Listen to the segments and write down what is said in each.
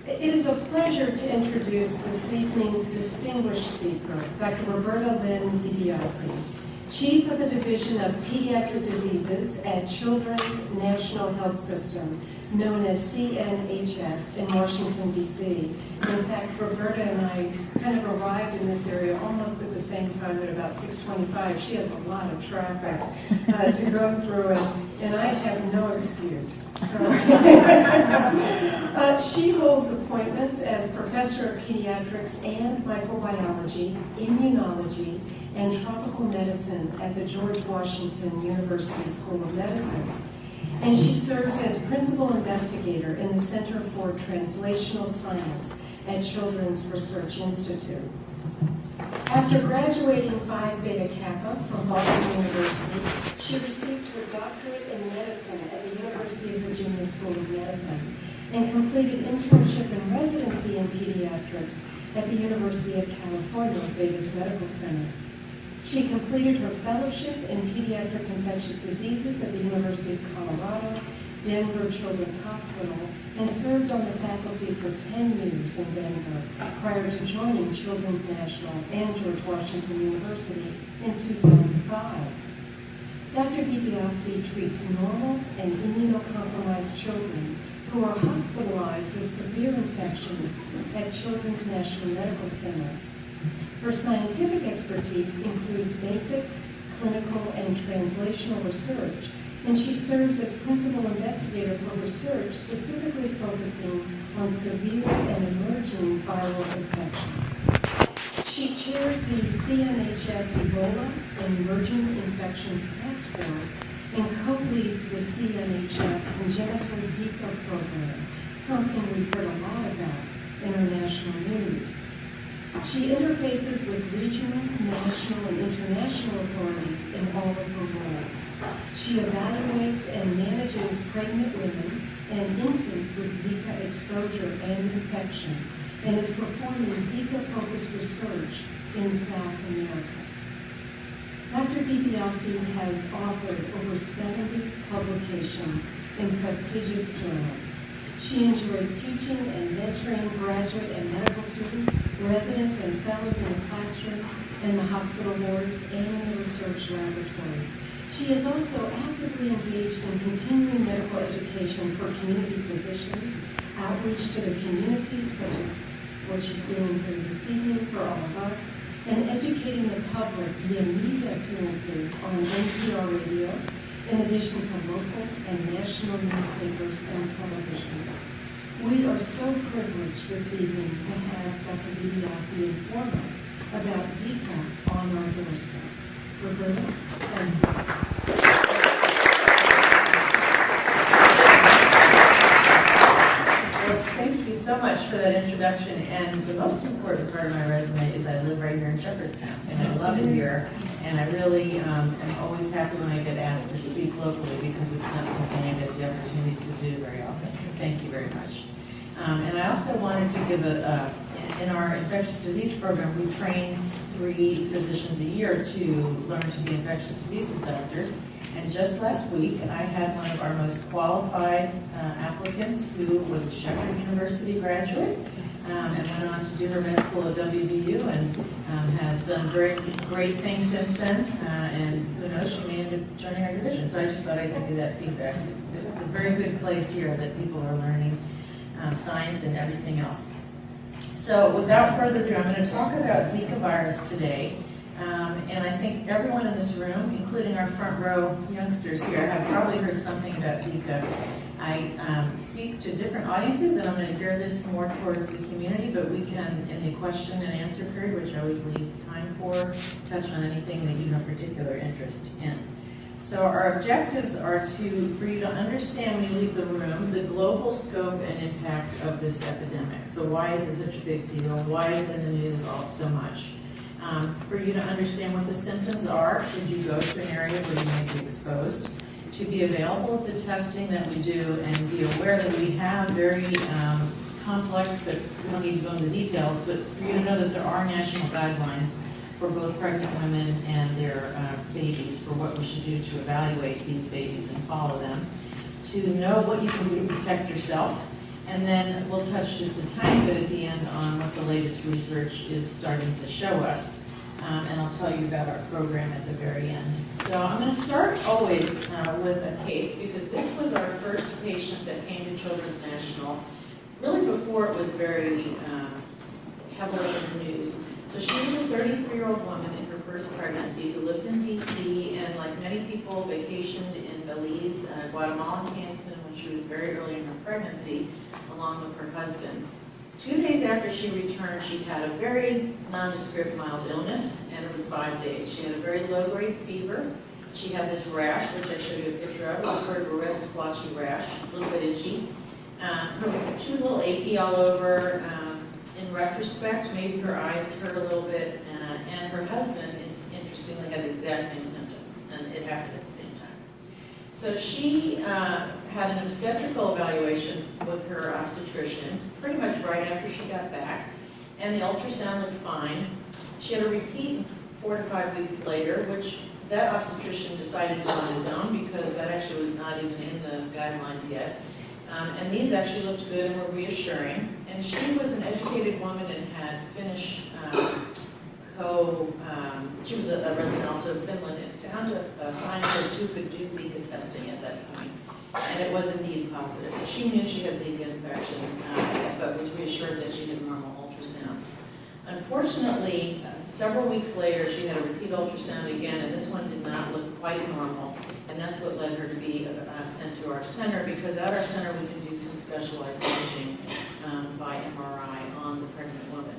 It is a pleasure to introduce this evening's distinguished speaker, Dr. Roberta Lynn DiBiase, Chief of the Division of Pediatric Diseases at Children's National Health System, known as CNHS in Washington, D.C. In fact, Roberta and I kind of arrived in this area almost at the same time at about 6:25. She has a lot of traffic to go through, and I have no excuse. So she holds appointments as Professor of Pediatrics and Microbiology, Immunology, and Tropical Medicine at the George Washington University School of Medicine. And she serves as Principal Investigator in the Center for Translational Science at Children's Research Institute. After graduating Phi Beta Kappa from Boston University, she received her doctorate in medicine at the University of Virginia School of Medicine and completed internship and residency in pediatrics at the University of California, Davis Medical Center. She completed her fellowship in pediatric infectious diseases at the University of Colorado, Denver Children's Hospital, and served on the faculty for 10 years in Denver prior to joining Children's National and George Washington University in 2005. Dr. DiBiase treats normal and immunocompromised children who are hospitalized with severe infections at Children's National Medical Center. Her scientific expertise includes basic, clinical, and translational research, and she serves as principal investigator for research specifically focusing on severe and emerging viral infections. She chairs the CNHS Ebola and Emerging Infections Task Force and co-leads the CNHS Congenital Zika program, something we've heard a lot about in our national news. She interfaces with regional, national, and international authorities in all of her roles. She evaluates and manages pregnant women and infants with Zika exposure and infection, and is performing Zika-focused research in South America. Dr. DiBiase has authored over 70 publications in prestigious journals. She enjoys teaching and mentoring graduate and medical students, residents, and fellows in the classroom, in the hospital wards, and in the research laboratory. She is also actively engaged in continuing medical education for community physicians, outreach to the community, such as what she's doing here this evening for all of us, and educating the public via media appearances on NPR radio, in addition to local and national newspapers and television. We are so privileged this evening to have Dr. DiBiase inform us about Zika on our doorstep. Roberta, thank you. Well, thank you so much for that introduction. And the most important part of my resume is I live right here in Shepherdstown, and I love it here. And I really am always happy when I get asked to speak locally because it's not something I get the opportunity to do very often. So thank you very much. And I also wanted to give in our infectious disease program, we train 3 physicians a year to learn to be infectious diseases doctors. And just last week, I had one of our most qualified applicants who was a Shepherd University graduate and went on to do her med school at WVU and has done very great things since then. And who knows, she may end up joining our division. So I just thought I'd give you that feedback. It's a very good place here that people are learning science and everything else. So without further ado, I'm going to talk about Zika virus today. And I think everyone in this room, including our front row youngsters here, have probably heard something about Zika. I speak to different audiences, and I'm going to gear this more towards the community, but we can, in the question and answer period, which I always leave time for, touch on anything that you have particular interest in. So our objectives are for you to understand when you leave the room the global scope and impact of this epidemic. So why is it such a big deal? Why is it in the news so much? For you to understand what the symptoms are should you go to an area where you may be exposed, to be available at the testing that we do, and be aware that we have very complex, but we don't need to go into details, but for you to know that there are national guidelines for both pregnant women and their babies for what we should do to evaluate these babies and follow them, to know what you can do to protect yourself, And then we'll touch just a tiny bit at the end on what the latest research is starting to show us. And I'll tell you about our program at the very end. So I'm going to start always with a case, because this was our first patient that came to Children's National, really before it was very heavily in the news. So she was a 33-year-old woman in her first pregnancy who lives in D.C. and, like many people, vacationed in Belize, Guatemala, and Cancun when she was very early in her pregnancy, along with her husband. 2 days after she returned, she had a very nondescript mild illness, and it was 5 days. She had a very low-grade fever. She had this rash, which I showed you a picture of. It was sort of a red splotchy rash, a little bit itchy. She was a little achy all over. In retrospect, maybe her eyes hurt a little bit, and her husband, interestingly, had the exact same symptoms, and it happened at the same time. So she had an obstetrical evaluation with her obstetrician pretty much right after she got back, and the ultrasound looked fine. She had a repeat 4 to 5 weeks later, which that obstetrician decided to do on his own because that actually was not even in the guidelines yet. And these actually looked good and were reassuring. And she was an educated woman and had Finnish she was a resident also of Finland, and found a scientist who could do Zika testing at that point. And it was indeed positive. So she knew she had Zika infection, but was reassured that she had normal ultrasounds. Unfortunately, several weeks later, she had a repeat ultrasound again, and this one did not look quite normal. And that's what led her to be sent to our center, because at our center we can do some specialized imaging by MRI on the pregnant woman.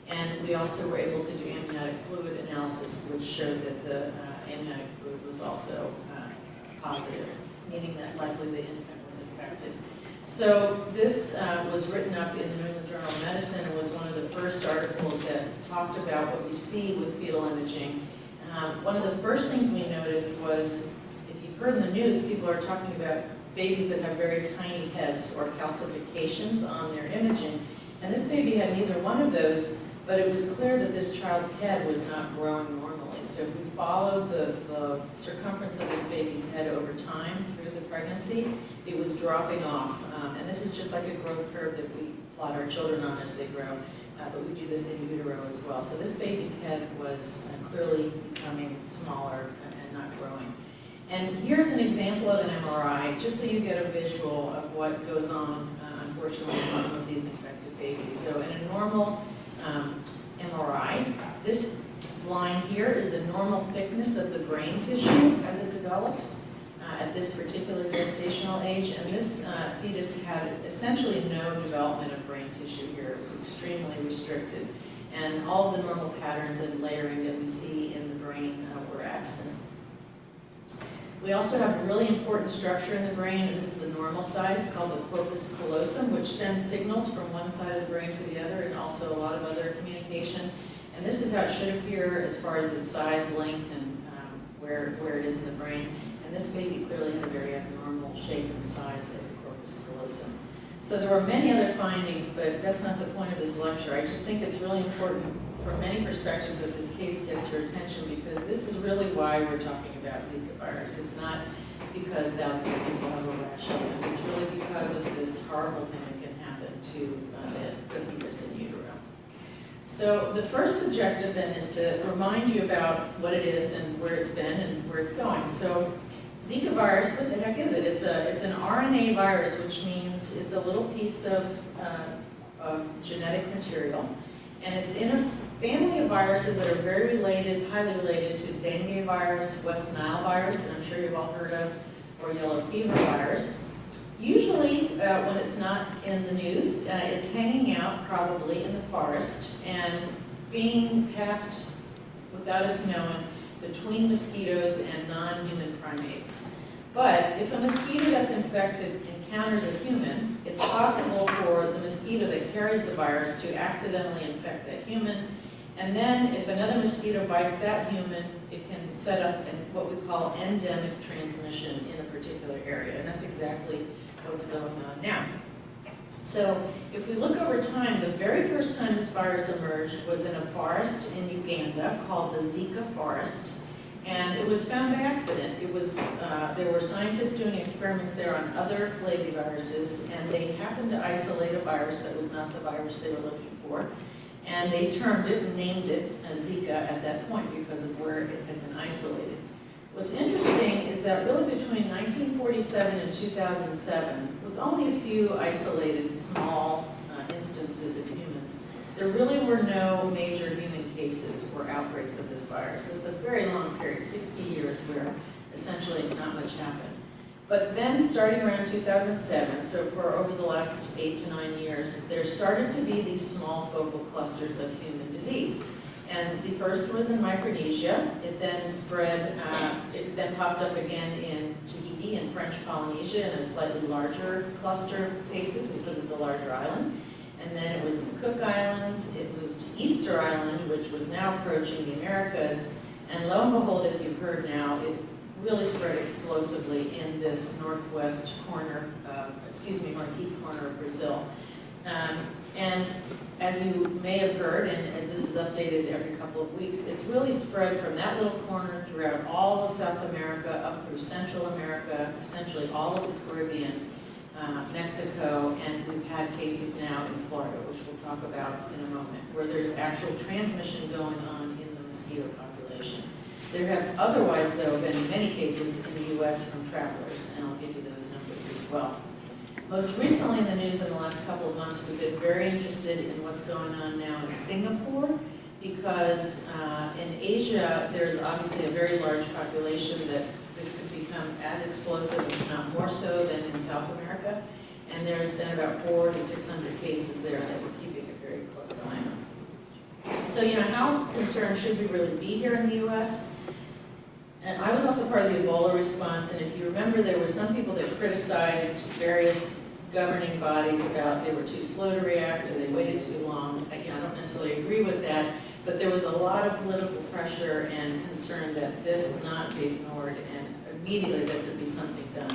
And we also were able to do amniotic fluid analysis, which showed that the amniotic fluid was also positive, meaning that likely the infant was infected. So this was written up in the New England Journal of Medicine and was one of the first articles that talked about what you see with fetal imaging. One of the first things we noticed was, if you've heard in the news, people are talking about babies that have very tiny heads or calcifications on their imaging. And this baby had neither one of those, but it was clear that this child's head was not growing normally. So if we followed the circumference of this baby's head over time through the pregnancy, it was dropping off. And this is just like a growth curve that we plot our children on as they grow. But we do this in utero as well. So this baby's head was clearly becoming smaller and not growing. And here's an example of an MRI, just so you get a visual of what goes on, unfortunately, in some of these infected babies. So in a normal MRI, this line here is the normal thickness of the brain tissue as it develops at this particular gestational age. And this fetus had essentially no development of brain tissue here. It was extremely restricted. And all of the normal patterns and layering that we see in the brain were absent. We also have a really important structure in the brain, and this is the normal size, called the corpus callosum, which sends signals from one side of the brain to the other, and also a lot of other communication. And this is how it should appear as far as its size, length, and where it is in the brain. And this baby clearly had a very abnormal shape and size of the corpus callosum. So there were many other findings, but that's not the point of this lecture. I just think it's really important from many perspectives that this case gets your attention, because this is really why we're talking about Zika virus. It's not because thousands of people have a rash on this. It's really because of this horrible thing that can happen to the fetus in utero. So the first objective then is to remind you about what it is and where it's been and where it's going. So Zika virus, what the heck is it? It's an RNA virus, which means it's a little piece of genetic material. And it's in a family of viruses that are very related, highly related to dengue virus, West Nile virus, that I'm sure you've all heard of, or yellow fever virus. Usually, when it's not in the news, it's hanging out probably in the forest and being passed without us knowing between mosquitoes and non-human primates. But if a mosquito that's infected encounters a human, it's possible for the mosquito that carries the virus to accidentally infect that human. And then if another mosquito bites that human, it can set up what we call endemic transmission in a particular area. And that's exactly what's going on now. So if we look over time, the very first time this virus emerged was in a forest in Uganda called the Zika forest. And it was found by accident. It was, there were scientists doing experiments there on other flaviviruses, and they happened to isolate a virus that was not the virus they were looking for. And they termed it and named it Zika at that point because of where it had been isolated. What's interesting is that really between 1947 and 2007, with only a few isolated small instances of humans, there really were no major human cases or outbreaks of this virus. So it's a very long period, 60 years, where essentially not much happened. But then starting around 2007, so for over the last 8 to 9 years, there started to be these small focal clusters of human disease. And the first was in Micronesia. It then spread, it then popped up again in Tahiti and French Polynesia in a slightly larger cluster of cases because it's a larger island. And then it was in the Cook Islands. It moved to Easter Island, which was now approaching the Americas. And lo and behold, as you've heard now, it really spread explosively in this northwest corner, northeast corner of Brazil. And as you may have heard, and as this is updated every couple of weeks, it's really spread from that little corner throughout all of South America, up through Central America, essentially all of the Caribbean, Mexico, and we've had cases now in Florida, which we'll talk about in a moment, where there's actual transmission going on in the mosquito population. There have otherwise, though, been many cases in the U.S. from travelers, and I'll give you those numbers as well. Most recently in the news in the last couple of months, we've been very interested in what's going on now in Singapore, because in Asia, there's obviously a very large population that this could become as explosive, if not more so, than in South America. And there's been about 400 to 600 cases there that we're keeping a very close eye on. So, how concerned should we really be here in the U.S.? And I was also part of the Ebola response, and if you remember, there were some people that criticized various governing bodies about they were too slow to react or they waited too long. I don't necessarily agree with that, but there was a lot of political pressure and concern that this not be ignored and immediately there could be something done.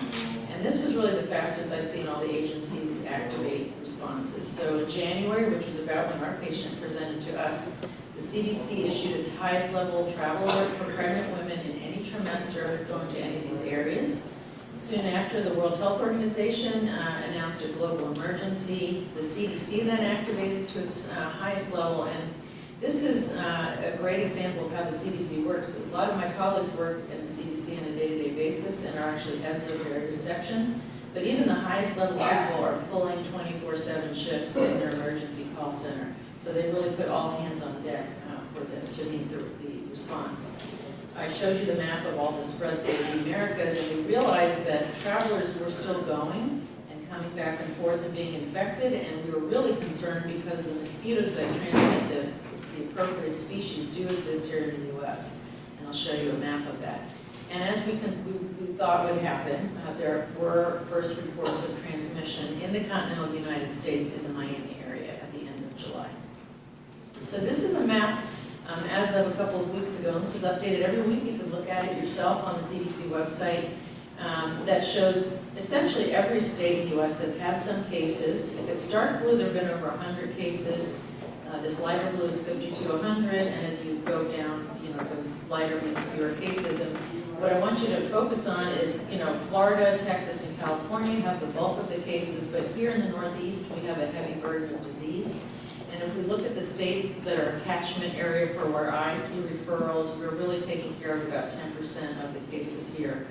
And this was really the fastest I've seen all the agencies activate responses. So in January, which was about when our patient presented to us, the CDC issued its highest level travel alert for pregnant women in any trimester going to any of these areas. Soon after, the World Health Organization announced a global emergency. The CDC then activated to its highest level, and this is a great example of how the CDC works. A lot of my colleagues work in the CDC on a day-to-day basis and are actually heads of various sections, but even the highest level people are pulling 24/7 shifts in their emergency call center. So they really put all hands on deck for this to meet the response. I showed you the map of all the spread through the Americas, and we realized that travelers were still going and coming back and forth and being infected, and we were really concerned because the mosquitoes that transmit this, the appropriate species, do exist here in the U.S., and I'll show you a map of that. And as we thought would happen, there were first reports of transmission in the continental United States in the Miami area at the end of July. So this is a map as of a couple of weeks ago, and this is updated every week. You can look at it yourself on the CDC website. That shows essentially every state in the U.S. has had some cases. If it's dark blue, there have been over 100 cases. This lighter blue is 50 to 100, and as you go down, those lighter means fewer cases. And what I want you to focus on is, Florida, Texas, and California have the bulk of the cases, but here in the Northeast, we have a heavy burden of disease. And if we look at the states that are a catchment area for where I see referrals, we're really taking care of about 10% of the cases here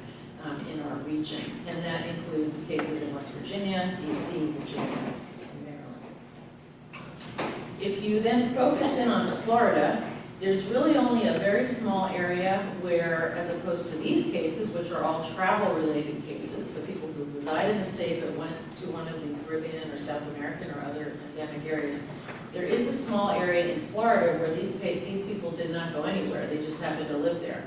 in our region. And that includes cases in West Virginia, D.C., Virginia, and Maryland. If you then focus in on Florida, there's really only a very small area where, as opposed to these cases, which are all travel-related cases, so people who reside in the state but went to one of the Caribbean or South American or other endemic areas, there is a small area in Florida where these people did not go anywhere. They just happened to live there.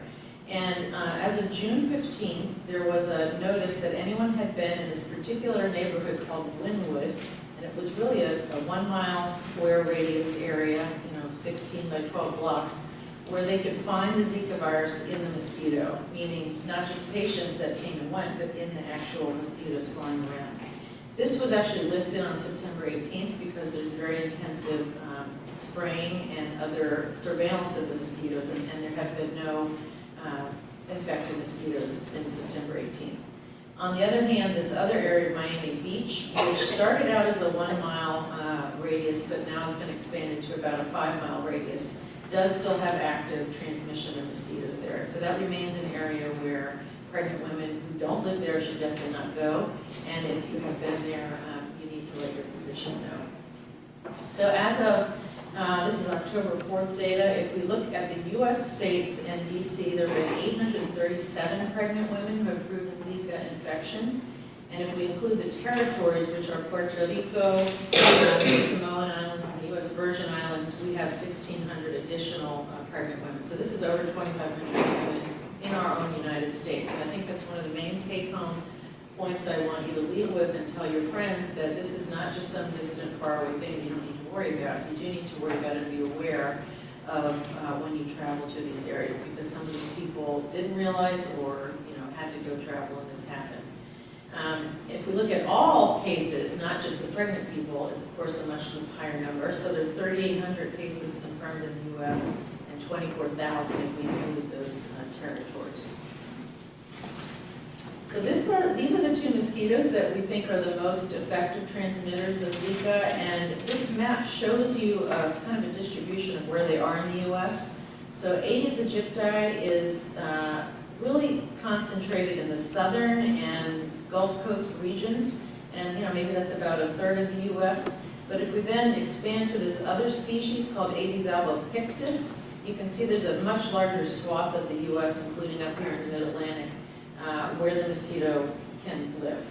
And as of June 15th, there was a notice that anyone had been in this particular neighborhood called Wynwood, and it was really a 1 mile square radius area, 16 by 12 blocks, where they could find the Zika virus in the mosquito, meaning not just patients that came and went, but in the actual mosquitoes flying around. This was actually lifted on September 18th because there's very intensive spraying and other surveillance of the mosquitoes, and there have been no infected mosquitoes since September 18th. On the other hand, this other area of Miami Beach, which started out as a 1 mile radius, but now has been expanded to about a 5 mile radius, does still have active transmission of mosquitoes there. So that remains an area where pregnant women who don't live there should definitely not go. And if you have been there, you need to let your physician know. So as of, this is October 4th data, if we look at the U.S. states and D.C., there have been 837 pregnant women who have proven Zika infection. And if we include the territories, which are Puerto Rico, the Samoan Islands, and the U.S. Virgin Islands, we have 1,600 additional pregnant women. So this is over 2,500 women in our own United States. And I think that's one of the main take-home points I want you to leave with and tell your friends that this is not just some distant, faraway thing you don't need to worry about. You do need to worry about it and be aware of when you travel to these areas, because some of these people didn't realize or had to go travel and this happened. If we look at all cases, not just the pregnant people, it's of course a much higher number. So there are 3,800 cases confirmed in the U.S. and 24,000 if we include those territories. So these are the two mosquitoes that we think are the most effective transmitters of Zika, and this map shows you kind of a distribution of where they are in the U.S. So Aedes aegypti is really concentrated in the southern and Gulf Coast regions, and maybe that's about a third of the U.S. But if we then expand to this other species called Aedes albopictus, you can see there's a much larger swath of the U.S., including up here in the Mid-Atlantic, where the mosquito can live.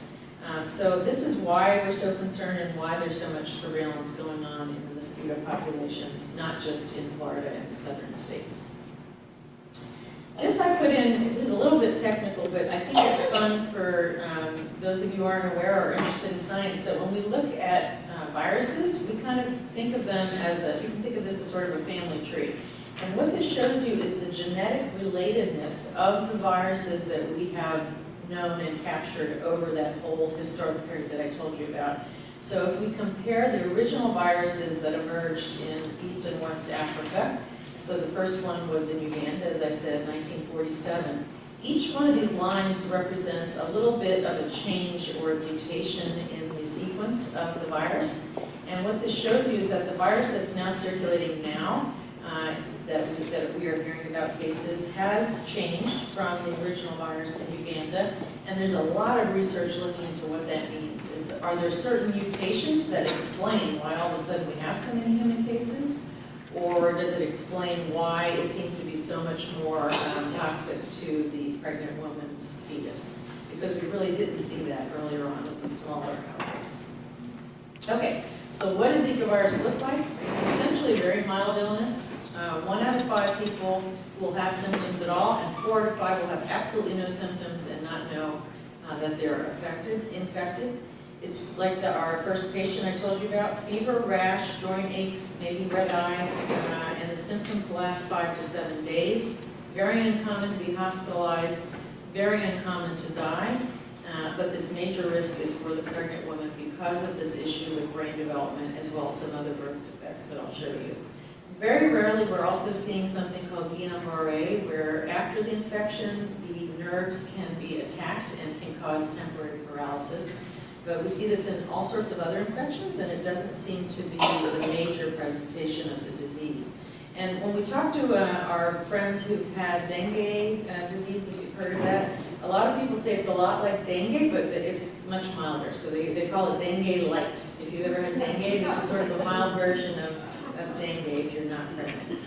So this is why we're so concerned and why there's so much surveillance going on in the mosquito populations, not just in Florida and the southern states. This I put in, this is a little bit technical, but I think it's fun for those of you who aren't aware or interested in science, that when we look at viruses, we kind of think of them as you can think of this as sort of a family tree. And what this shows you is the genetic relatedness of the viruses that we have known and captured over that whole historical period that I told you about. So if we compare the original viruses that emerged in East and West Africa, so the first one was in Uganda, as I said, 1947. Each one of these lines represents a little bit of a change or a mutation in the sequence of the virus. And what this shows you is that the virus that's now circulating now, that we are hearing about cases, has changed from the original virus in Uganda. And there's a lot of research looking into what that means. Are there certain mutations that explain why all of a sudden we have so many human cases? Or does it explain why it seems to be so much more toxic to the pregnant woman's fetus? Because we really didn't see that earlier on with the smaller outbreaks. Okay, so what does Zika virus look like? It's essentially a very mild illness. 1 out of 5 people will have symptoms at all, and 4 out of 5 will have absolutely no symptoms and not know that they're infected. It's like our first patient I told you about: fever, rash, joint aches, maybe red eyes, and the symptoms last 5 to 7 days. Very uncommon to be hospitalized, very uncommon to die, but this major risk is for the pregnant woman because of this issue with brain development, as well as some other birth defects that I'll show you. Very rarely, we're also seeing something called Guillain-Barré, where after the infection, the nerves can be attacked and can cause temporary paralysis. But we see this in all sorts of other infections, and it doesn't seem to be the major presentation of the disease. And when we talk to our friends who've had dengue disease, if you've heard of that, a lot of people say it's a lot like dengue, but it's much milder. So they call it dengue light. If you've ever had dengue, this is sort of a mild version of dengue if you're not pregnant.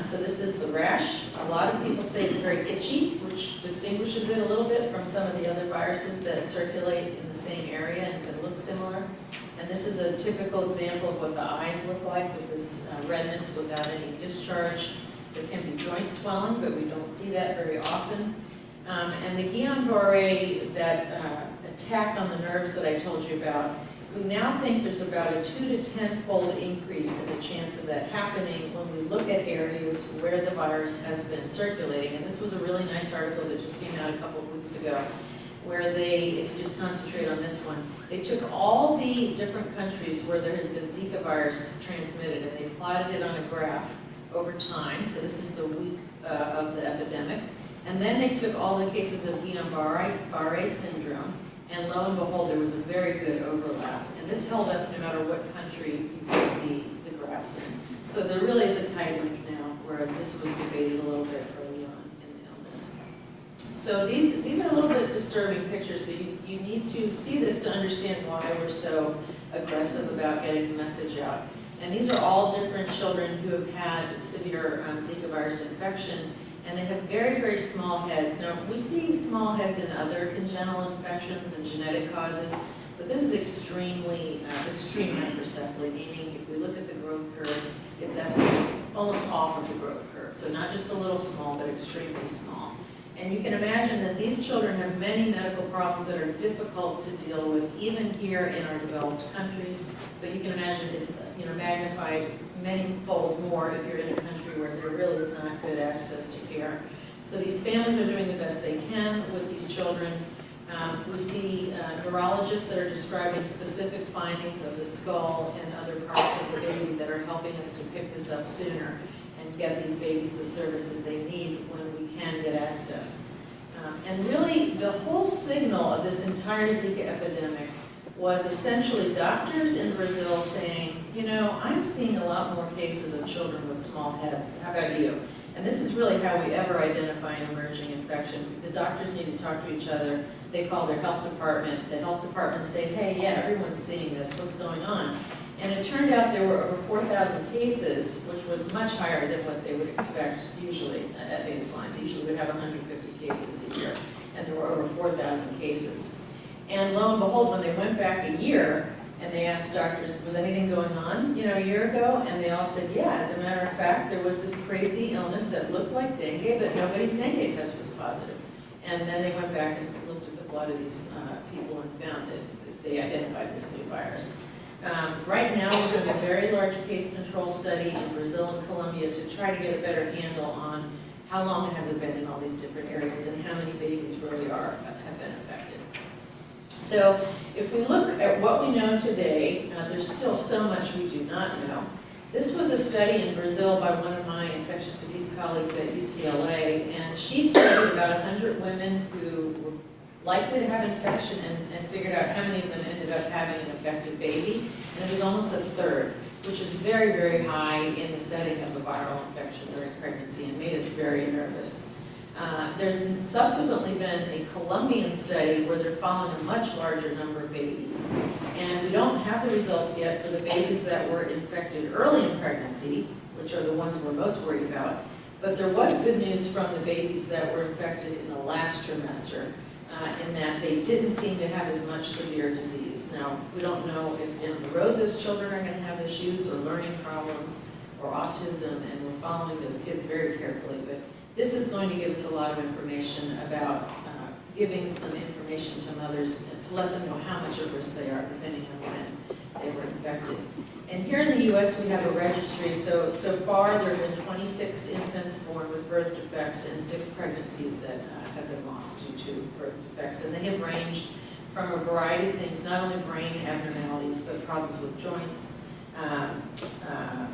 So this is the rash. A lot of people say it's very itchy, which distinguishes it a little bit from some of the other viruses that circulate in the same area and can look similar. And this is a typical example of what the eyes look like, with this redness without any discharge. There can be joint swelling, but we don't see that very often. And the Guillain-Barré, that attack on the nerves that I told you about, we now think there's about a 2 to 10-fold increase in the chance of that happening when we look at areas where the virus has been circulating. And this was a really nice article that just came out a couple of weeks ago, where they, if you just concentrate on this one, they took all the different countries where there has been Zika virus transmitted, and they plotted it on a graph over time. So this is the week of the epidemic. And then they took all the cases of Guillain-Barré syndrome, and lo and behold, there was a very good overlap. And this held up no matter what country you put the graphs in. So there really is a tight link now, whereas this was debated a little bit early on in the illness. So these are a little bit disturbing pictures, but you need to see this to understand why we're so aggressive about getting the message out. And these are all different children who have had severe Zika virus infection, and they have very, very small heads. Now, we see small heads in other congenital infections and genetic causes, but this is extreme microcephaly, meaning if we look at the growth curve, it's at almost off of the growth curve. So not just a little small, but extremely small. And you can imagine that these children have many medical problems that are difficult to deal with, even here in our developed countries. But you can imagine it's magnified many-fold more if you're in a country where there really is not good access to care. So these families are doing the best they can with these children. We see neurologists that are describing specific findings of the skull and other parts of the baby that are helping us to pick this up sooner and get these babies the services they need when we can get access. And really, the whole signal of this entire Zika epidemic was essentially doctors in Brazil saying, I'm seeing a lot more cases of children with small heads. How about you? And this is really how we ever identify an emerging infection. The doctors need to talk to each other. They call their health department. The health department say, hey, yeah, everyone's seeing this. What's going on? And it turned out there were over 4,000 cases, which was much higher than what they would expect usually at baseline. They usually would have 150 cases a year, and there were over 4,000 cases. And lo and behold, when they went back a year and they asked doctors, was anything going on, a year ago? And they all said, yeah, as a matter of fact, there was this crazy illness that looked like dengue, but nobody's dengue test was positive. And then they went back and looked at the blood of these people and found that they identified this new virus. Right now, we're doing a very large case control study in Brazil and Colombia to try to get a better handle on how long has it been in all these different areas and how many babies really have been affected. So if we look at what we know today, there's still so much we do not know. This was a study in Brazil by one of my infectious disease colleagues at UCLA, and she studied about 100 women who were likely to have infection and figured out how many of them ended up having an affected baby, and it was almost a third, which is very, very high in the setting of a viral infection during pregnancy and made us very nervous. There's subsequently been a Colombian study where they're following a much larger number of babies. And we don't have the results yet for the babies that were infected early in pregnancy, which are the ones we're most worried about. But there was good news from the babies that were infected in the last trimester, in that they didn't seem to have as much severe disease. Now, we don't know if down the road those children are going to have issues or learning problems or autism, and we're following those kids very carefully. But this is going to give us a lot of information about giving some information to mothers to let them know how much at risk they are, depending on when they were infected. And here in the U.S., we have a registry. So far, there have been 26 infants born with birth defects and 6 pregnancies that have been lost due to birth defects. And they have ranged from a variety of things, not only brain abnormalities, but problems with joints,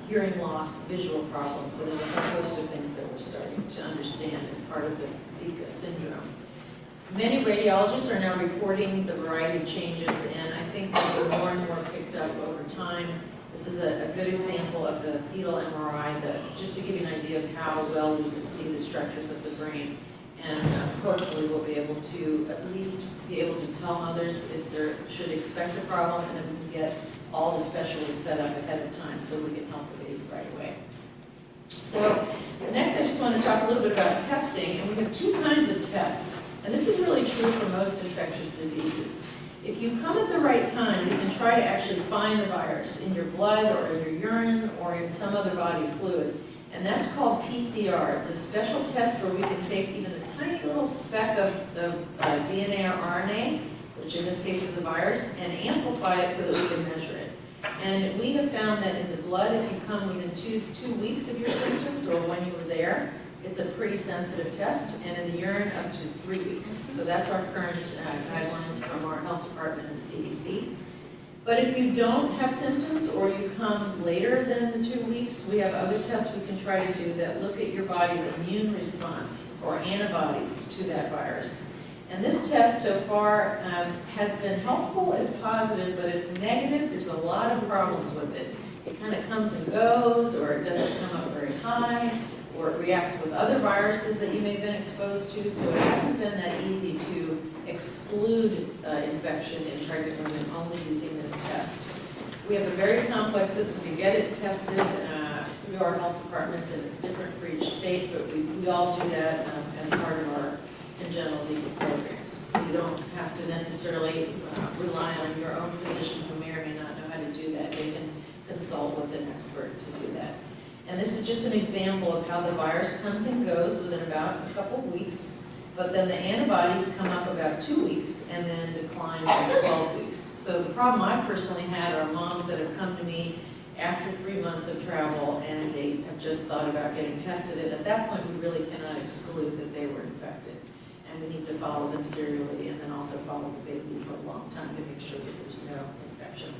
hearing loss, visual problems. So there's a whole host of things that we're starting to understand as part of the Zika syndrome. Many radiologists are now reporting the variety of changes, and I think that they're more and more picked up over time. This is a good example of the fetal MRI, just to give you an idea of how well we can see the structures of the brain. And hopefully we'll be able to at least be able to tell mothers if they should expect a problem, and then we can get all the specialists set up ahead of time so we can help the baby right away. So next I just want to talk a little bit about testing, and we have 2 kinds of tests. And this is really true for most infectious diseases. If you come at the right time, you can try to actually find the virus in your blood or in your urine or in some other body fluid. And that's called PCR. It's a special test where we can take even a tiny little speck of DNA or RNA, which in this case is a virus, and amplify it so that we can measure it. And we have found that in the blood, if you come within two weeks of your symptoms or when you were there, it's a pretty sensitive test, and in the urine up to 3 weeks. So that's our current guidelines from our health department and CDC. But if you don't have symptoms or you come later than the 2 weeks, we have other tests we can try to do that look at your body's immune response or antibodies to that virus. And this test so far has been helpful and positive, but if negative, there's a lot of problems with it. It kind of comes and goes, or it doesn't come up very high, or it reacts with other viruses that you may have been exposed to, so it hasn't been that easy to exclude infection in pregnant women only using this test. We have a very complex system to get it tested through our health departments, and it's different for each state, but we all do that as part of our congenital Zika programs. So you don't have to necessarily rely on your own physician who may or may not know how to do that. They can consult with an expert to do that. And this is just an example of how the virus comes and goes within about a couple of weeks, but then the antibodies come up about 2 weeks and then decline by 12 weeks. So the problem I personally had are moms that have come to me after 3 months of travel and they have just thought about getting tested, and at that point we really cannot exclude that they were infected. And we need to follow them serially and then also follow the baby for a long time to make sure that there's no infection.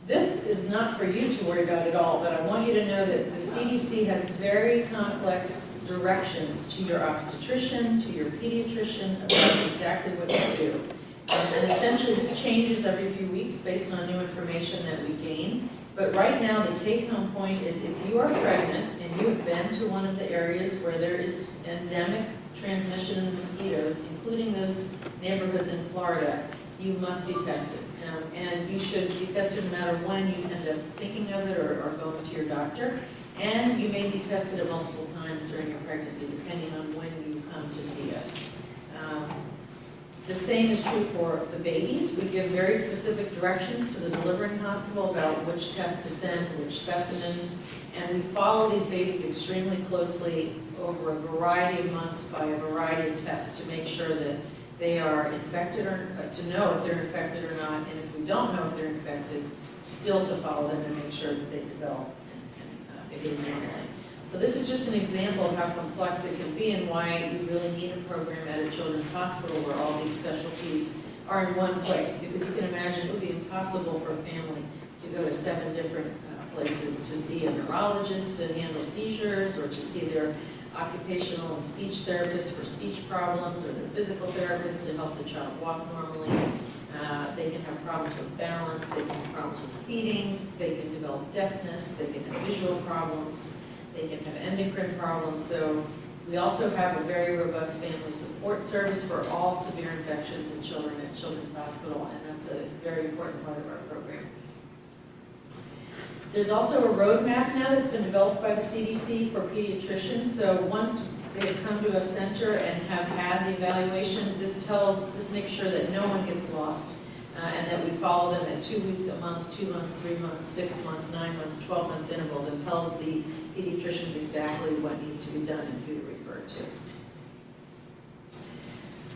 This is not for you to worry about at all, but I want you to know that the CDC has very complex directions to your obstetrician, to your pediatrician, about exactly what to do. And essentially this changes every few weeks based on new information that we gain. But right now the take-home point is if you are pregnant and you have been to one of the areas where there is endemic transmission in the mosquitoes, including those neighborhoods in Florida, you must be tested. And you should be tested no matter when you end up thinking of it or going to your doctor. And you may be tested at multiple times during your pregnancy, depending on when you come to see us. The same is true for the babies. We give very specific directions to the delivering hospital about which tests to send, which specimens, and we follow these babies extremely closely over a variety of months by a variety of tests to make sure that they are infected, or to know if they're infected or not, and if we don't know if they're infected, still to follow them and make sure that they develop and behave normally. So this is just an example of how complex it can be and why you really need a program at a children's hospital where all these specialties are in one place, because you can imagine it would be impossible for a family to go to 7 different places to see a neurologist to handle seizures, or to see their occupational and speech therapist for speech problems, or their physical therapist to help the child walk normally. They can have problems with balance, they can have problems with feeding, they can develop deafness, they can have visual problems, they can have endocrine problems. So we also have a very robust family support service for all severe infections in children at Children's Hospital, and that's a very important part of our program. There's also a roadmap now that's been developed by the CDC for pediatricians. So once they have come to a center and have had the evaluation, this makes sure that no one gets lost, and that we follow them at 2 weeks, a month, 2 months, 3 months, 6 months, 9 months, 12 months intervals, and tells the pediatricians exactly what needs to be done and who to refer to.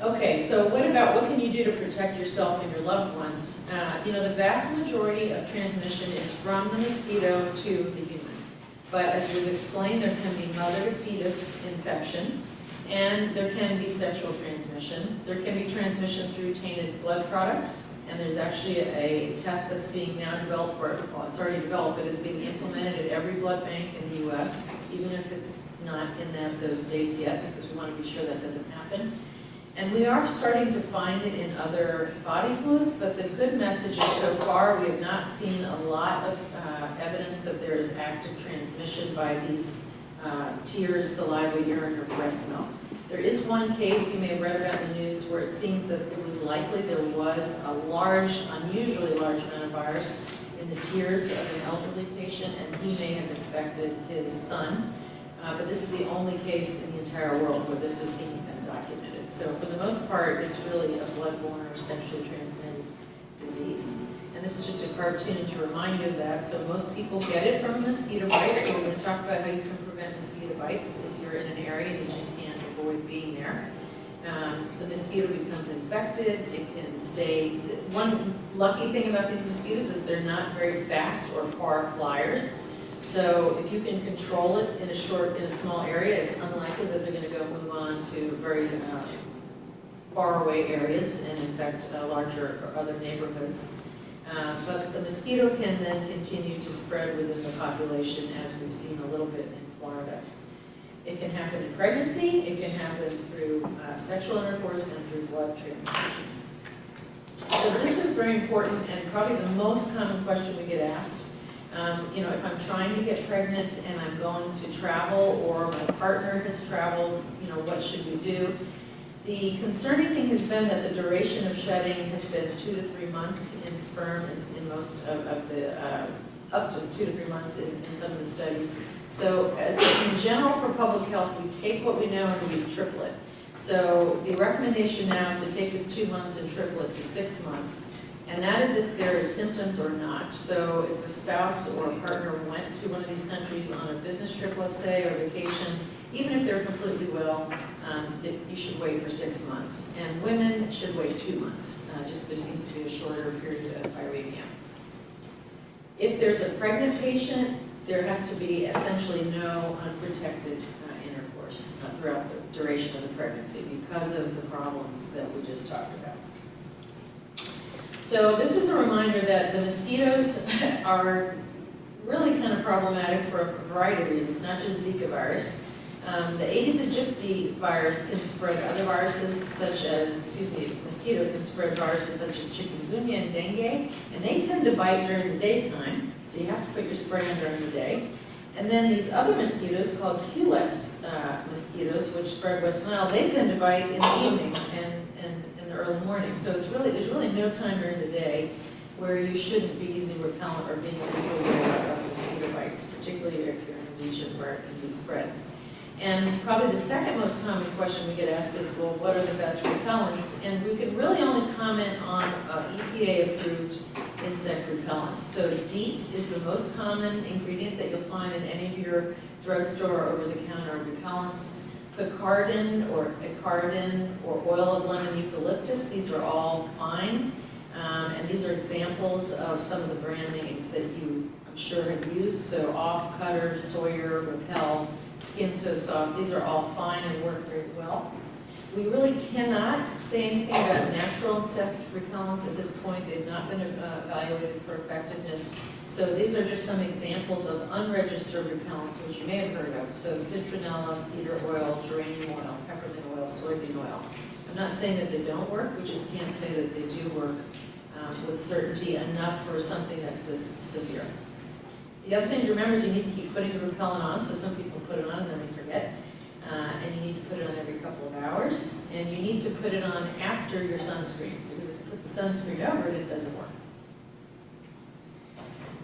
Okay, so what can you do to protect yourself and your loved ones? The vast majority of transmission is from the mosquito to the human. But as we've explained, there can be mother-to-fetus infection, and there can be sexual transmission. There can be transmission through tainted blood products, and there's actually a test that's being now developed, well, it's already developed, but it's being implemented at every blood bank in the U.S., even if it's not in those states yet, because we want to be sure that doesn't happen. And we are starting to find it in other body fluids, but the good message is so far we have not seen a lot of evidence that there is active transmission by these tears, saliva, urine, or breast milk. There is one case you may have read about in the news where it seems that it was likely there was a unusually large amount of virus in the tears of an elderly patient, and he may have infected his son. But this is the only case in the entire world where this is seen and documented. So for the most part, it's really a bloodborne or sexually transmitted disease. And this is just a cartoon to remind you of that. So most people get it from a mosquito bite. So we're going to talk about how you can prevent mosquito bites if you're in an area and you just can't avoid being there. The mosquito becomes infected. It can stay. One lucky thing about these mosquitoes is they're not very fast or far flyers. So if you can control it in a small area, it's unlikely that they're going to move on to very faraway areas and infect larger or other neighborhoods. But the mosquito can then continue to spread within the population, as we've seen a little bit in Florida. It can happen in pregnancy, it can happen through sexual intercourse, and through blood transfusion. So this is very important, and probably the most common question we get asked. If I'm trying to get pregnant and I'm going to travel, or my partner has traveled, what should we do? The concerning thing has been that the duration of shedding has been 2 to 3 months in sperm, in most of the, up to 2 to 3 months in some of the studies. So in general, for public health, we take what we know and we triple it. So the recommendation now is to take this 2 months and triple it to 6 months. And that is if there are symptoms or not. So if a spouse or a partner went to one of these countries on a business trip, let's say, or vacation, even if they're completely well, you should wait for 6 months. And women should wait 2 months. Just there seems to be a shorter period of viremia. If there's a pregnant patient, there has to be essentially no unprotected intercourse throughout the duration of the pregnancy because of the problems that we just talked about. So this is a reminder that the mosquitoes are really kind of problematic for a variety of reasons, not just Zika virus. The Aedes aegypti virus can spread other viruses such as, mosquito can spread viruses such as chikungunya and dengue, and they tend to bite during the daytime, so you have to put your spray on during the day. And then these other mosquitoes called Culex mosquitoes, which spread West Nile, they tend to bite in the evening and in the early morning. So there's really no time during the day where you shouldn't be using repellent or being aware of mosquito bites, particularly if you're in a region where it can be spread. And probably the second most common question we get asked is, well, what are the best repellents? And we can really only comment on EPA-approved insect repellents. So DEET is the most common ingredient that you'll find in any of your drugstore or over-the-counter repellents. Picaridin or oil of lemon eucalyptus, these are all fine. And these are examples of some of the brand names that you, I'm sure, have used. So Off, Cutter, Sawyer, Repel, Skin So Soft, these are all fine and work very well. We really cannot say anything about natural insect repellents at this point. They've not been evaluated for effectiveness. So these are just some examples of unregistered repellents, which you may have heard of. So citronella, cedar oil, geranium oil, peppermint oil, soybean oil. I'm not saying that they don't work, we just can't say that they do work with certainty enough for something that's this severe. The other thing to remember is you need to keep putting the repellent on, so some people put it on and then they forget. And you need to put it on every couple of hours. And you need to put it on after your sunscreen, because if you put the sunscreen over it, it doesn't work.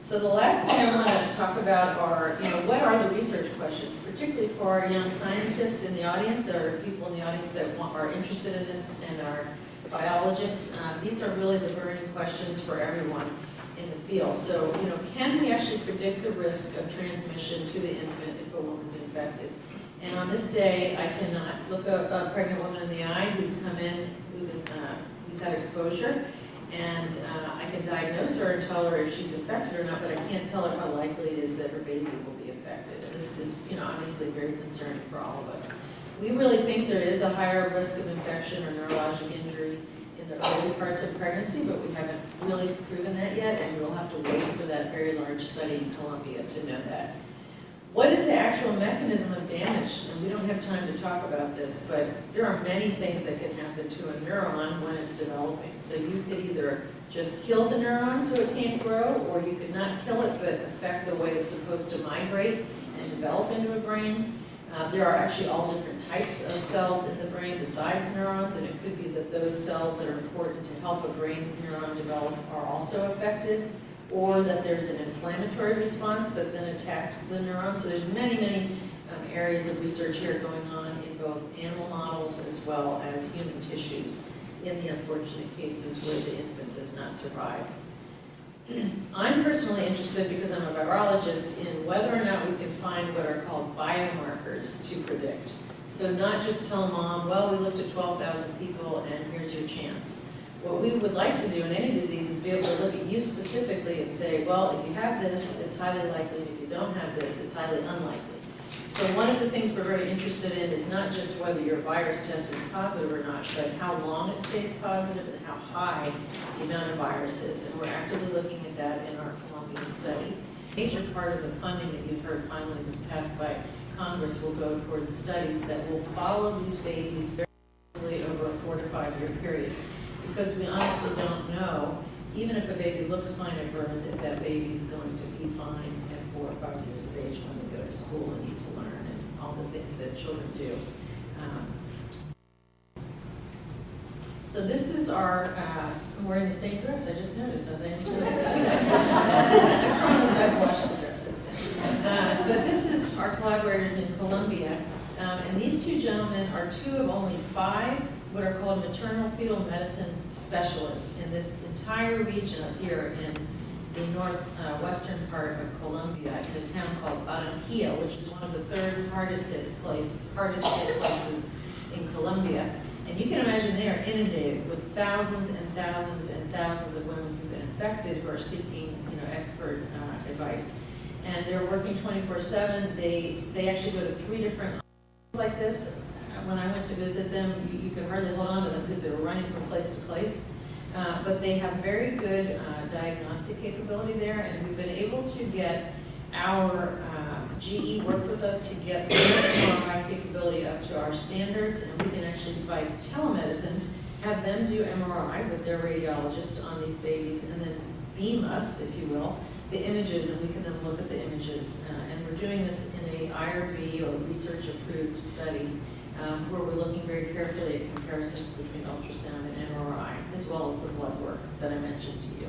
So the last thing I want to talk about are, what are the research questions, particularly for our young scientists in the audience, or people in the audience that are interested in this and are biologists. These are really the burning questions for everyone in the field. So, can we actually predict the risk of transmission to the infant if a woman's infected? And on this day, I cannot look a pregnant woman in the eye who's come in, who's had exposure, and I can diagnose her and tell her if she's infected or not, but I can't tell her how likely it is that her baby will be affected. And this is, obviously very concerning for all of us. We really think there is a higher risk of infection or neurologic injury in the early parts of pregnancy, but we haven't really proven that yet, and we'll have to wait for that very large study in Columbia to know that. What is the actual mechanism of damage? And we don't have time to talk about this, but there are many things that can happen to a neuron when it's developing. So you could either just kill the neuron so it can't grow, or you could not kill it but affect the way it's supposed to migrate and develop into a brain. There are actually all different types of cells in the brain besides neurons, and it could be that those cells that are important to help a brain neuron develop are also affected, or that there's an inflammatory response that then attacks the neuron. So there's many areas of research here going on in both animal models as well as human tissues in the unfortunate cases where the infant does not survive. I'm personally interested, because I'm a virologist, in whether or not we can find what are called biomarkers to predict. So not just tell mom, well, we looked at 12,000 people and here's your chance. What we would like to do in any disease is be able to look at you specifically and say, well, if you have this, it's highly likely, and if you don't have this, it's highly unlikely. So one of the things we're very interested in is not just whether your virus test is positive or not, but how long it stays positive and how high the amount of virus is. And we're actively looking at that in our Colombian study. A major part of the funding that you've heard finally was passed by Congress will go towards studies that will follow these babies very closely over a 4 to 5 year period. Because we honestly don't know, even if a baby looks fine at birth, if that baby is going to be fine at 4 or 5 years of age when they go to school and need to learn and all the things that children do. So this is our, I'm wearing the same dress, I just noticed as I entered. I promise I've washed the dress since then. But this is our collaborators in Colombia. And these two gentlemen are 2 of only 5 what are called maternal fetal medicine specialists in this entire region up here in the northwestern part of Colombia, in a town called Barranquilla, which is one of the 3rd hardest hit places in Colombia. And you can imagine they are inundated with thousands and thousands and thousands of women who've been infected who are seeking, expert advice. And they're working 24/7. They actually go to 3 different like this. When I went to visit them, you could hardly hold on to them because they were running from place to place. But they have very good diagnostic capability there, and we've been able to get our GE worked with us to get the MRI capability up to our standards, and we can actually, by telemedicine, have them do MRI with their radiologist on these babies, and then beam us, if you will, the images, and we can then look at the images. And we're doing this in a IRB or research-approved study where we're looking very carefully at comparisons between ultrasound and MRI, as well as the blood work that I mentioned to you.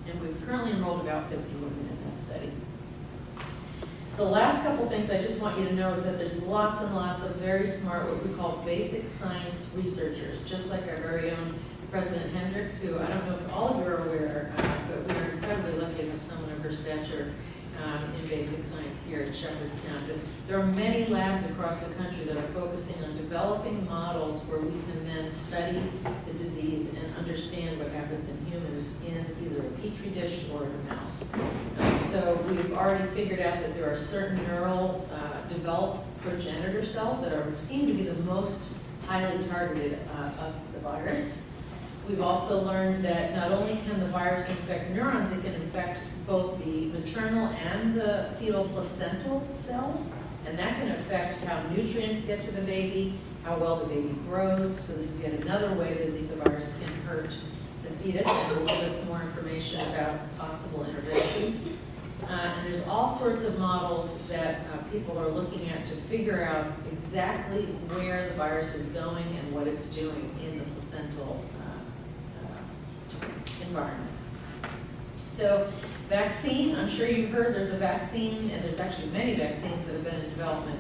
And we've currently enrolled about 50 women in that study. The last couple things I just want you to know is that there's lots and lots of very smart, what we call basic science researchers, just like our very own President Hendricks, who I don't know if all of you are aware, but we are incredibly lucky to have someone of her stature in basic science here at Shepherdstown. But there are many labs across the country that are focusing on developing models where we can then study the disease and understand what happens in humans in either a petri dish or in a mouse. So we've already figured out that there are certain neural developed progenitor cells that seem to be the most highly targeted of the virus. We've also learned that not only can the virus infect neurons, it can infect both the maternal and the fetal placental cells, and that can affect how nutrients get to the baby, how well the baby grows. So this is yet another way the Zika virus can hurt the fetus, and will give us more information about possible interventions. And there's all sorts of models that people are looking at to figure out exactly where the virus is going and what it's doing in the placental environment. So vaccine, I'm sure you've heard there's a vaccine, and there's actually many vaccines that have been in development.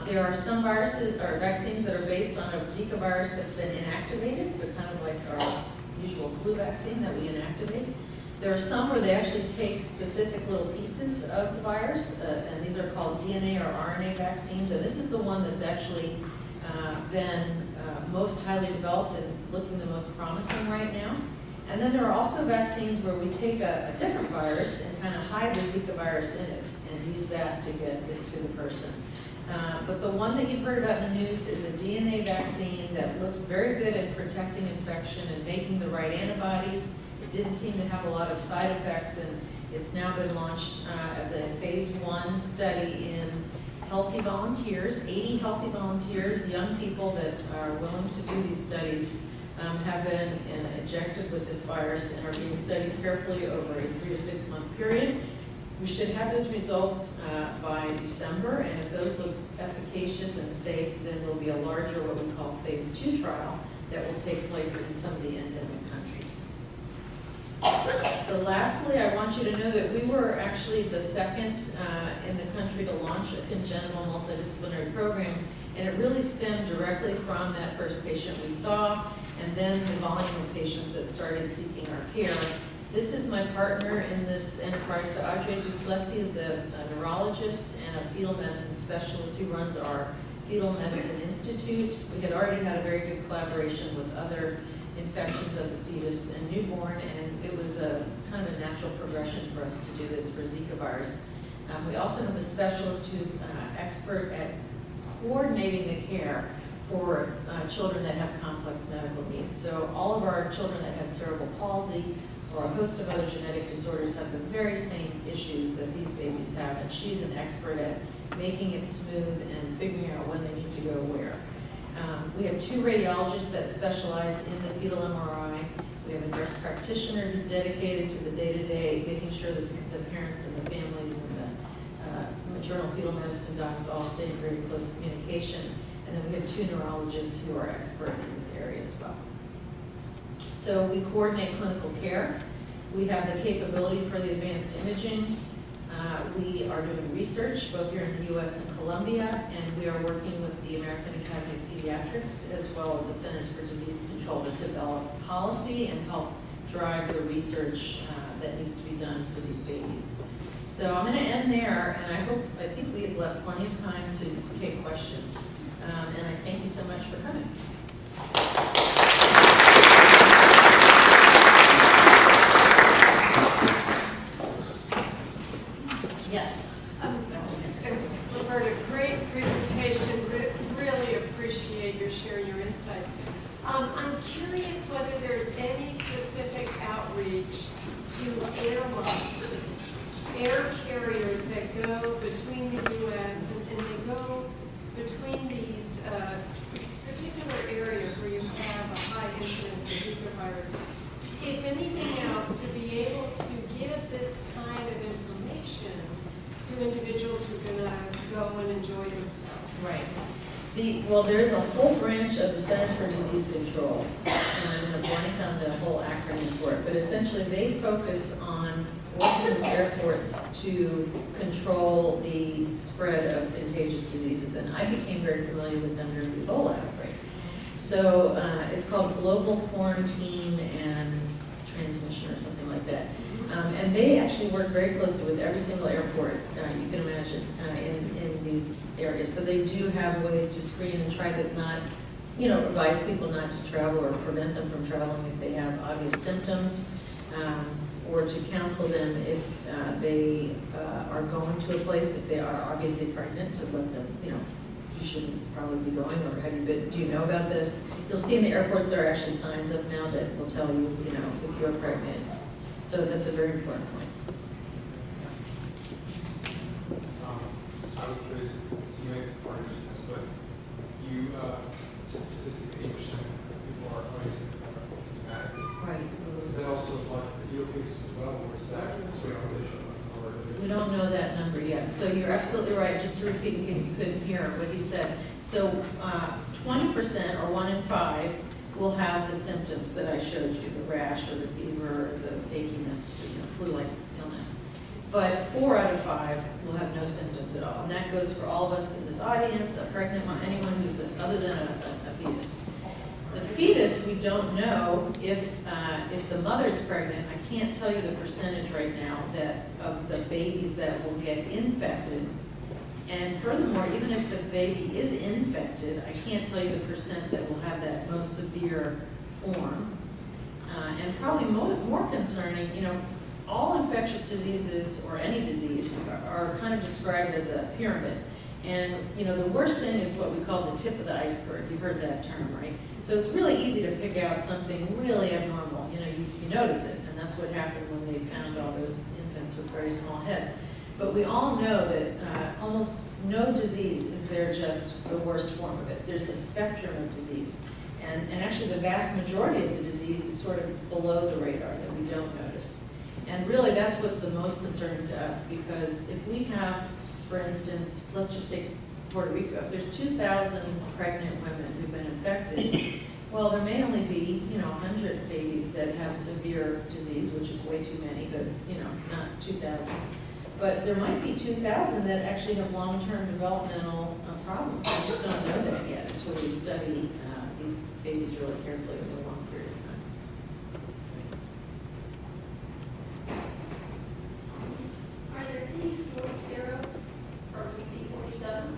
There are some viruses or vaccines that are based on a Zika virus that's been inactivated, so kind of like our usual flu vaccine that we inactivate. There are some where they actually take specific little pieces of the virus, and these are called DNA or RNA vaccines, and this is the one that's actually been most highly developed and looking the most promising right now. And then there are also vaccines where we take a different virus and kind of hide the Zika virus in it and use that to get it to the person. But the one that you've heard about in the news is a DNA vaccine that looks very good at protecting infection and making the right antibodies. It didn't seem to have a lot of side effects, and it's now been launched as a phase 1 study in healthy volunteers, 80 healthy volunteers, young people that are willing to do these studies. Have been injected with this virus and are being studied carefully over a 3 to 6 month period. We should have those results by December, and if those look efficacious and safe, then there'll be a larger, what we call phase 2 trial that will take place in some of the endemic countries. So lastly, I want you to know that we were actually the second in the country to launch a congenital multidisciplinary program, and it really stemmed directly from that first patient we saw, and then the volume of patients that started seeking our care. This is my partner in this enterprise. So Audrey Duplessis is a neurologist and a fetal medicine specialist who runs our Fetal Medicine Institute. We had already had a very good collaboration with other infections of the fetus and newborn, and it was a kind of a natural progression for us to do this for Zika virus. We also have a specialist who's expert at coordinating the care for children that have complex medical needs. So all of our children that have cerebral palsy or a host of other genetic disorders have the very same issues that these babies have, and she's an expert at making it smooth and figuring out when they need to go where. We have 2 radiologists that specialize in the fetal MRI. We have a nurse practitioner who's dedicated to the day-to-day, making sure that the parents and the families and the maternal fetal medicine docs all stay in very close communication. And then we have 2 neurologists who are expert in this area as well. So we coordinate clinical care. We have the capability for the advanced imaging. We are doing research both here in the U.S. and Colombia, and we are working with the American Academy of Pediatrics as well as the Centers for Disease Control to develop policy and help drive the research that needs to be done for these babies. So I'm going to end there, and I think we have left plenty of time to take questions. And I thank you so much for coming. Yes. Roberta, great presentation. Really appreciate your sharing your insights. I'm curious whether there's any specific outreach to airlines, air carriers that go between the U.S. and they go between these particular areas where you have a high incidence of Zika virus. If anything else, to be able to give this kind of information to individuals who are going to go and enjoy themselves. Right. Well, there's a whole branch of the Centers for Disease Control, and I'm going to blank on the whole acronym for it, but essentially they focus on working with airports to control the spread of contagious diseases, and I became very familiar with them during the Ebola outbreak. So it's called Global Quarantine and Transmission or something like that. And they actually work very closely with every single airport you can imagine in these areas. So they do have ways to screen and try to not, advise people not to travel or prevent them from traveling if they have obvious symptoms, or to counsel them if they are going to a place, if they are obviously pregnant, to let them, you shouldn't probably be going, or have you been, do you know about this? You'll see in the airports there are actually signs up now that will tell you, if you're pregnant. So that's a very important point. I was curious, so you make part of this, but you said statistically 8% of people are asymptomatic. Right. Does that also apply to the DO cases as well, or is that sort of additional? We don't know that number yet. So you're absolutely right. Just to repeat in case you couldn't hear what he said. So 20% or 1 in 5 will have the symptoms that I showed you, the rash or the fever or the achiness, flu-like illness. But 4 out of 5 will have no symptoms at all. And that goes for all of us in this audience, a pregnant mom, anyone who's other than a fetus. The fetus, we don't know if the mother's pregnant. I can't tell you the percentage right now that of the babies that will get infected. And furthermore, even if the baby is infected, I can't tell you the percent that will have that most severe form. And probably more concerning, all infectious diseases or any disease are kind of described as a pyramid. And the worst thing is what we call the tip of the iceberg. You've heard that term, right? So it's really easy to pick out something really abnormal. You notice it, and that's what happened when they found all those infants with very small heads. But we all know that almost no disease is there just the worst form of it. There's a spectrum of disease. And actually the vast majority of the disease is sort of below the radar that we don't notice. And really that's what's the most concerning to us, because if we have, for instance, let's just take Puerto Rico. If there's 2,000 pregnant women who've been infected, well, there may only be, 100 babies that have severe disease, which is way too many, but, not 2,000. But there might be 2,000 that actually have long-term developmental problems. We just don't know that yet until we study these babies really carefully over a long period of time. Are there any stored serum from EP47?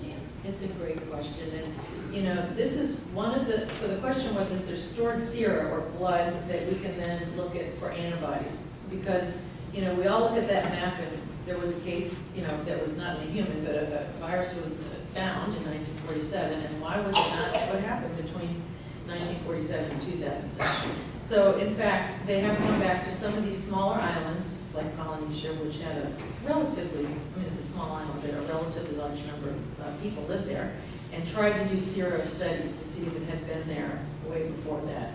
Chance? It's a great question, and this is one of the. So the question was: is there stored sera or blood that we can then look at for antibodies? Because we all look at that map and there was a case, that was not in a human, but a virus was found in 1947, and why was it not? What happened between 1947 and 2007? So, in fact, they have gone back to some of these smaller islands, like Polynesia, which had a relatively, it's a small island, but a relatively large number of people lived there, and tried to do sero studies to see if it had been there way before that.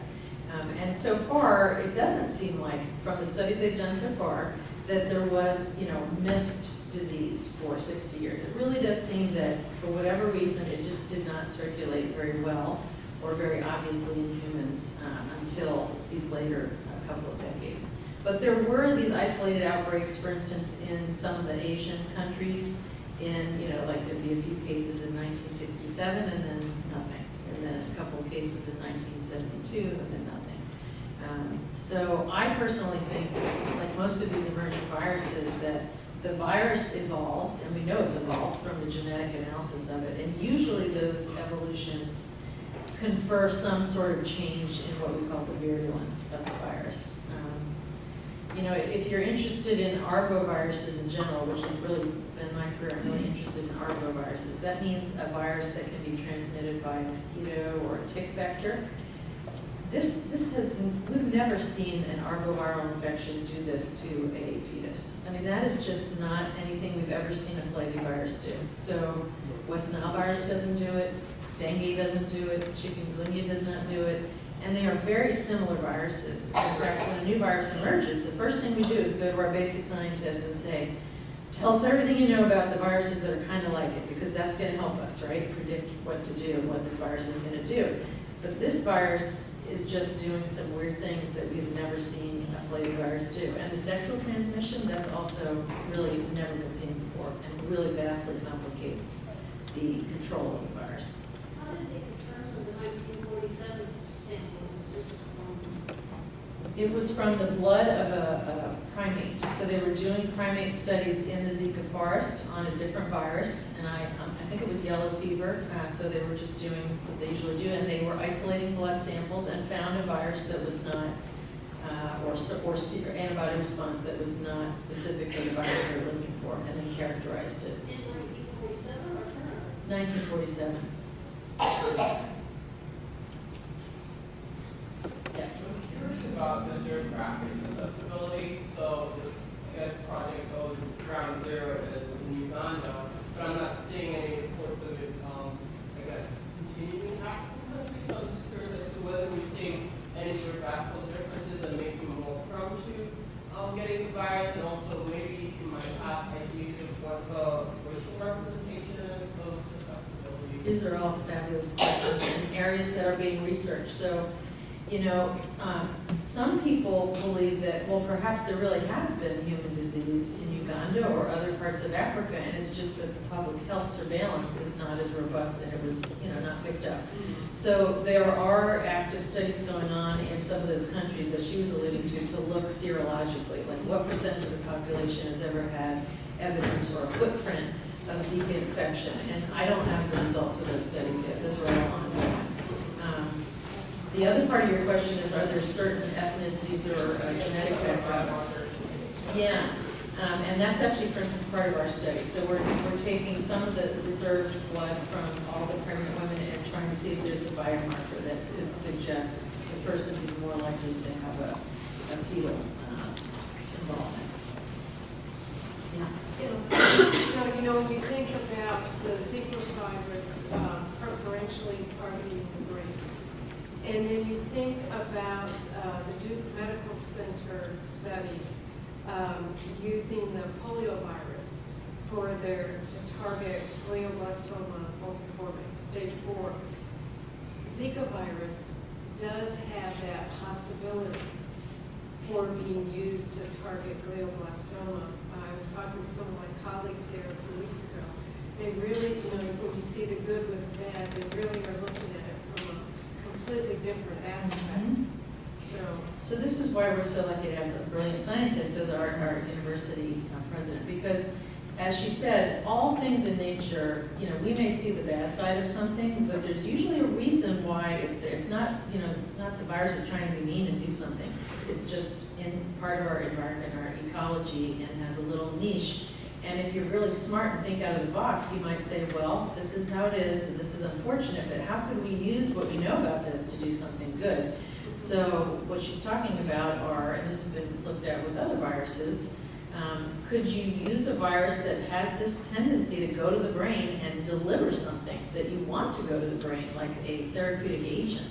And so far, it doesn't seem like, from the studies they've done so far, that there was, missed disease for 60 years. It really does seem that, for whatever reason, it just did not circulate very well or very obviously in humans until these later couple of decades. But there were these isolated outbreaks, for instance, in some of the Asian countries, like there'd be a few cases in 1967 and then nothing. And then a couple of cases in 1972 and then nothing. So I personally think, like most of these emerging viruses, that the virus evolves, and we know it's evolved from the genetic analysis of it, and usually those evolutions confer some sort of change in what we call the virulence of the virus. If you're interested in arboviruses in general, which has really been my career, I'm really interested in arboviruses. That means a virus that can be transmitted by a mosquito or a tick vector. We've never seen an arboviral infection do this to a fetus. I mean, that is just not anything we've ever seen a flavivirus do. So West Nile virus doesn't do it, dengue doesn't do it, chikungunya does not do it, and they are very similar viruses. In fact, when a new virus emerges, the first thing we do is go to our basic scientists and say, tell us everything you know about the viruses that are kind of like it, because that's going to help us, right, predict what to do and what this virus is going to do. But this virus is just doing some weird things that we've never seen a flavivirus do. And the sexual transmission, that's also really never been seen before and really vastly complicates the control of the virus. How did they determine the 1947 sample was just from? It was from the blood of a primate. So they were doing primate studies in the Zika forest on a different virus, and I think it was yellow fever, so they were just doing what they usually do, and they were isolating blood samples and found a virus that was not, or antibody response that was not specific to the virus they were looking for, and then characterized it. In 1947 or current? 1947. Yes. I'm curious about the geographic susceptibility. So I guess Project goes ground zero is in Uganda, but I'm not seeing any reports of it, continuing African countries. So I'm just curious as to whether we've seen any geographical differences that make you more prone to getting the virus, and also maybe you might have ideas of what the racial representation is of susceptibility. These are all fabulous questions in areas that are being researched. So, some people believe that, well, perhaps there really has been human disease in Uganda or other parts of Africa, and it's just that the public health surveillance is not as robust and it was, not picked up. So there are active studies going on in some of those countries, as she was alluding to look serologically, like what percent of the population has ever had evidence or a footprint of Zika infection. And I don't have the results of those studies yet. Those are all ongoing. The other part of your question is, are there certain ethnicities or genetic backgrounds? Yeah, and that's actually, for instance, part of our study. So we're taking some of the reserved blood from all the pregnant women and trying to see if there's a biomarker that could suggest the person who's more likely to have a fetal involvement. Yeah. So, when you think about the Zika virus preferentially targeting the brain, and then you think about the Duke Medical Center studies using the poliovirus to target glioblastoma multiforme, stage 4. Zika virus does have that possibility for being used to target glioblastoma. I was talking to some of my colleagues there a few weeks ago. They really, when you see the good with the bad, they really are looking at it from a completely different aspect. Mm-hmm. So this is why we're so lucky to have a brilliant scientist as our university president, because as she said, all things in nature, we may see the bad side of something, but there's usually a reason why it's there. It's not, it's not the virus is trying to be mean and do something. It's just in part of our environment, our ecology, and has a little niche. And if you're really smart and think out of the box, you might say, well, this is how it is, and this is unfortunate, but how could we use what we know about this to do something good? So what she's talking about are, and this has been looked at with other viruses, could you use a virus that has this tendency to go to the brain and deliver something that you want to go to the brain, like a therapeutic agent?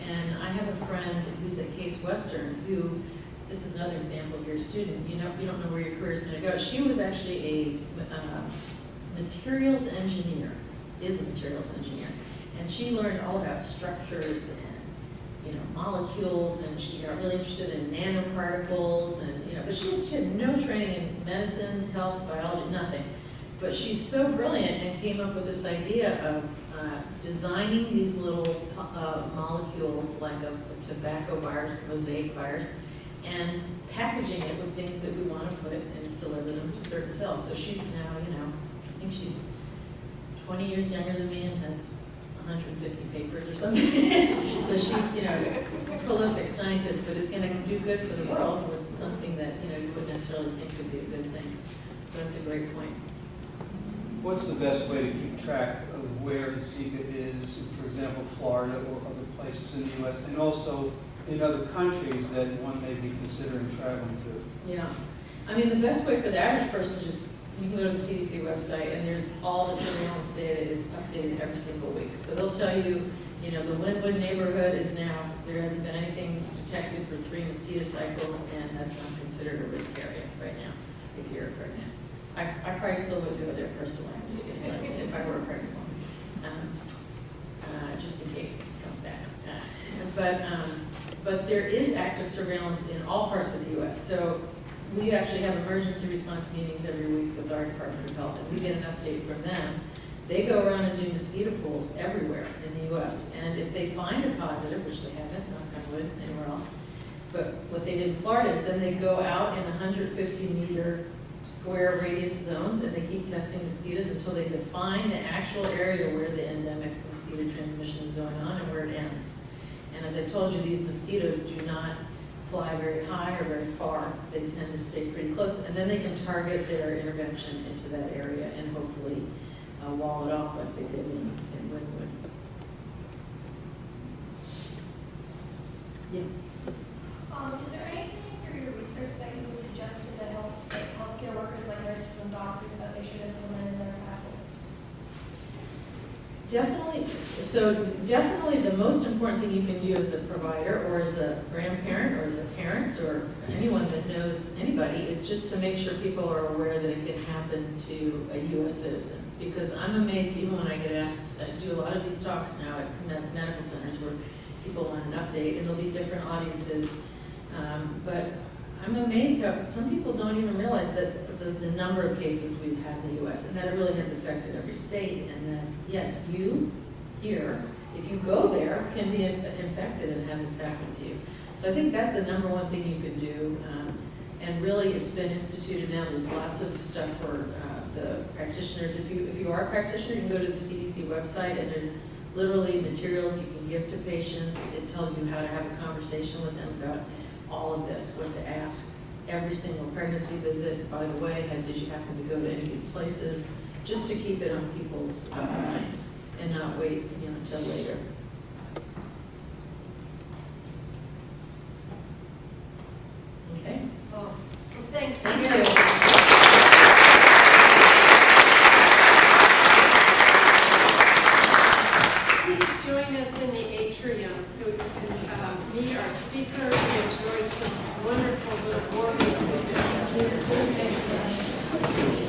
And I have a friend who's at Case Western who, this is another example of your student, you don't know where your career is going to go. She was actually a materials engineer, is a materials engineer, and she learned all about structures and molecules, and she got really interested in nanoparticles, and but she had no training in medicine, health, biology, nothing. But she's so brilliant and came up with this idea of designing these little molecules like a tobacco virus, mosaic virus, and packaging it with things that we want to put and deliver them to certain cells. So she's now, I think she's 20 years younger than me and has 150 papers or something. So she's, a prolific scientist, but is going to do good for the world with something that, you wouldn't necessarily think would be a good thing. So that's a great point. What's the best way to keep track of where the Zika is, for example, Florida or other places in the U.S., and also in other countries that one may be considering traveling to? Yeah. I mean, the best way for the average person, you can go to the CDC website, and there's all the surveillance data is updated every single week. So they'll tell you, the Linwood neighborhood is now, there hasn't been anything detected for 3 mosquito cycles, and that's not considered a risk area right now, if you're pregnant. I probably still would go there personally, I'm just kidding, if I were a pregnant woman, just in case it comes back. But there is active surveillance in all parts of the U.S. So we actually have emergency response meetings every week with our Department of Health, and we get an update from them. They go around and do mosquito pools everywhere in the U.S., and if they find a positive, which they haven't, knock on wood, anywhere else, but what they did in Florida is then they go out in 150-meter square radius zones, and they keep testing mosquitoes until they define the actual area where the endemic mosquito transmission is going on and where it ends. And as I told you, these mosquitoes do not fly very high or very far. They tend to stay pretty close, and then they can target their intervention into that area and hopefully wall it off like they did in Linwood. Yeah. Is there anything through your research that you would suggest to the healthcare workers like nurses and doctors that they should implement in their practice? Definitely the most important thing you can do as a provider or as a grandparent or as a parent or anyone that knows anybody is just to make sure people are aware that it can happen to a U.S. citizen. Because I'm amazed, even when I get asked, I do a lot of these talks now at medical centers where people want an update, and there'll be different audiences. But I'm amazed how some people don't even realize that the number of cases we've had in the U.S. and that it really has affected every state. And then, yes, you here, if you go there, can be infected and have this happen to you. So I think that's the number one thing you can do. And really, it's been instituted now. There's lots of stuff for the practitioners. If you are a practitioner, you can go to the CDC website, and there's literally materials you can give to patients. It tells you how to have a conversation with them about all of this, what to ask. Every single pregnancy visit, by the way, did you happen to go to any of these places? Just to keep it on people's mind and not wait until later. Okay? Oh, thank you. Thank you. Please join us in the atrium so we can meet our speaker and enjoy some wonderful little warming tidbits.